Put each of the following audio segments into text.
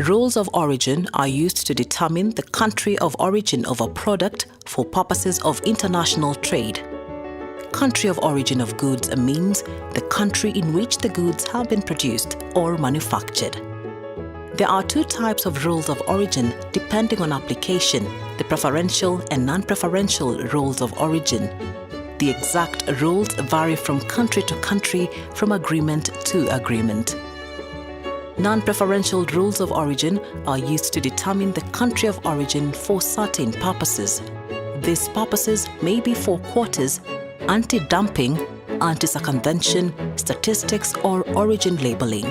Rules of origin are used to determine the country of origin of a product for purposes of international trade. Country of origin of goods means the country in which the goods have been produced or manufactured. There are two types of rules of origin depending on application: the preferential and non-preferential rules of origin. The exact rules vary from country to country, from agreement to agreement. Non-preferential rules of origin are used to determine the country of origin for certain purposes. These purposes may be for quotas, anti-dumping, anti-circumvention, statistics, or origin labeling.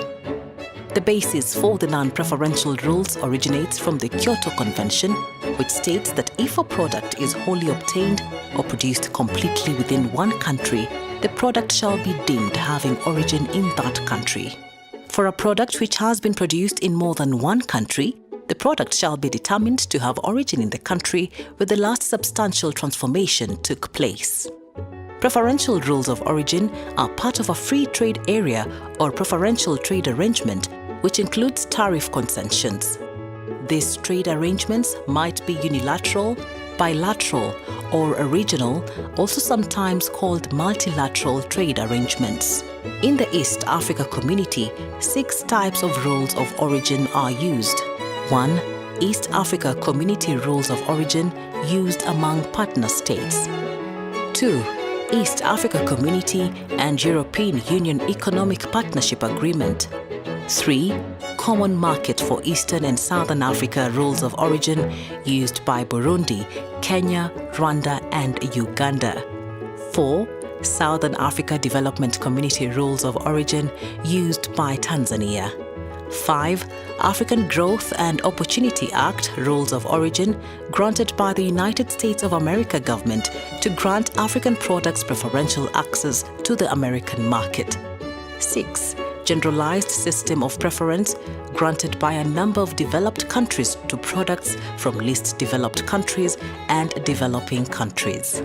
The basis for the non-preferential rules originates from the Kyoto Convention, which states that if a product is wholly obtained or produced completely within one country, the product shall be deemed having origin in that country. For a product which has been produced in more than one country, the product shall be determined to have origin in the country where the last substantial transformation took place. Preferential rules of origin are part of a free trade area or preferential trade arrangement, which includes tariff concessions. These trade arrangements might be unilateral, bilateral, or regional, also sometimes called multilateral trade arrangements. In the East Africa Community, 6 types of rules of origin are used. 1. East Africa Community Rules of Origin used among partner states. 2. East Africa Community and European Union Economic Partnership Agreement. 3. Common Market for Eastern and Southern Africa Rules of Origin used by Burundi, Kenya, Rwanda, and Uganda. 4. Southern Africa Development Community Rules of Origin used by Tanzania. 5. African Growth and Opportunity Act Rules of Origin granted by the United States of America government to grant African products preferential access to the American market. 6. Generalized System of Preference granted by a number of developed countries to products from least developed countries and developing countries.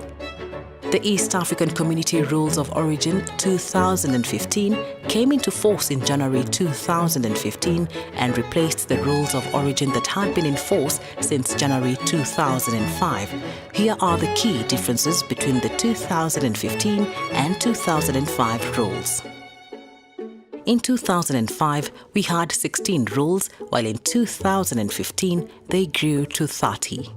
The East African Community Rules of Origin 2015 came into force in January 2015 and replaced the rules of origin that had been in force since January 2005. Here are the key differences between the 2015 and 2005 rules. In 2005, we had 16 rules, while in 2015, they grew to 30.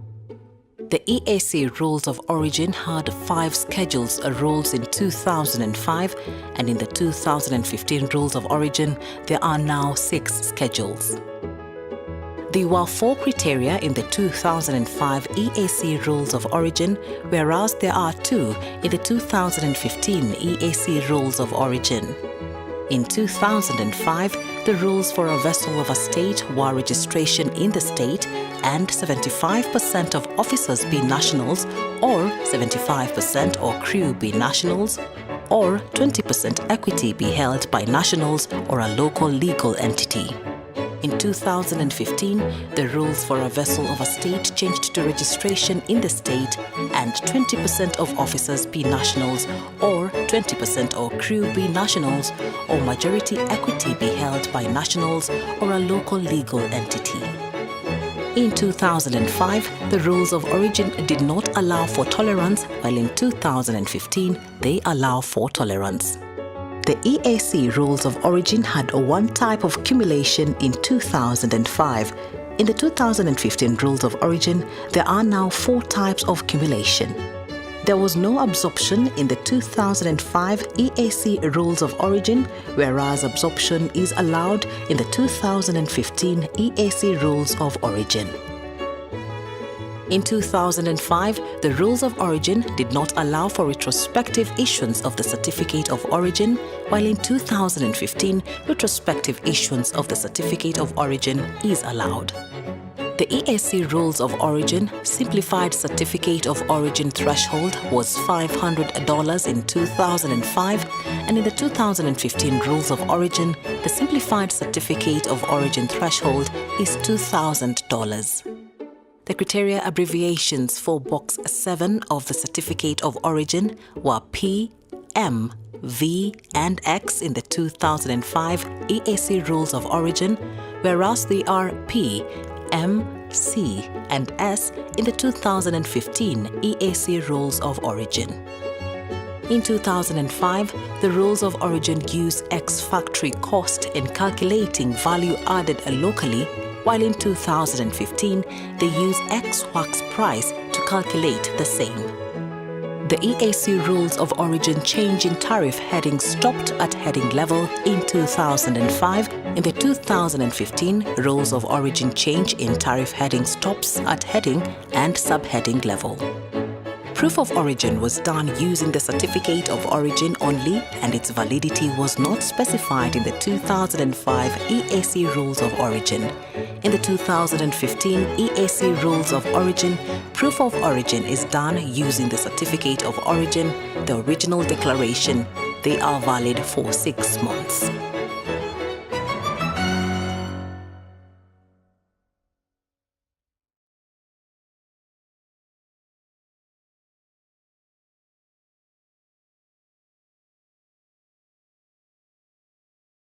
The EAC Rules of Origin had 5 schedules of rules in 2005, and in the 2015 Rules of Origin, there are now 6 schedules. There were 4 criteria in the 2005 EAC Rules of Origin, whereas there are 2 in the 2015 EAC Rules of Origin. In 2005, the rules for a vessel of a state were registration in the state and 75% of officers be nationals, or 75% or crew be nationals, or 20% equity be held by nationals or a local legal entity. In 2015, the rules for a vessel of a state changed to registration in the state and 20% of officers be nationals, or 20% or crew be nationals, or majority equity be held by nationals or a local legal entity. In 2005, the rules of origin did not allow for tolerance, while in 2015, they allow for tolerance. The EAC Rules of Origin had one type of cumulation in 2005. In the 2015 Rules of Origin, there are now 4 types of cumulation. There was no absorption in the 2005 EAC Rules of Origin, whereas absorption is allowed in the 2015 EAC Rules of Origin. In 2005, the Rules of Origin did not allow for retrospective issuance of the Certificate of Origin, while in 2015, retrospective issuance of the Certificate of Origin is allowed. The EAC Rules of Origin Simplified Certificate of Origin threshold was $500 in 2005, and in the 2015 Rules of Origin, the Simplified Certificate of Origin threshold is $2,000. The criteria abbreviations for Box 7 of the Certificate of Origin were P, M, V, and X in the 2005 EAC Rules of Origin, whereas they are P, M, C, and S in the 2015 EAC Rules of Origin. In 2005, the Rules of Origin use ex-factory cost in calculating value added locally, while in 2015, they use ex-wax price to calculate the same. The EAC Rules of Origin change in tariff heading stopped at heading level in 2005. In the 2015, Rules of Origin change in tariff heading stops at heading and subheading level. Proof of origin was done using the Certificate of Origin only, and its validity was not specified in the 2005 EAC Rules of Origin. In the 2015 EAC Rules of Origin, proof of origin is done using the Certificate of Origin, the original declaration. They are valid for 6 months.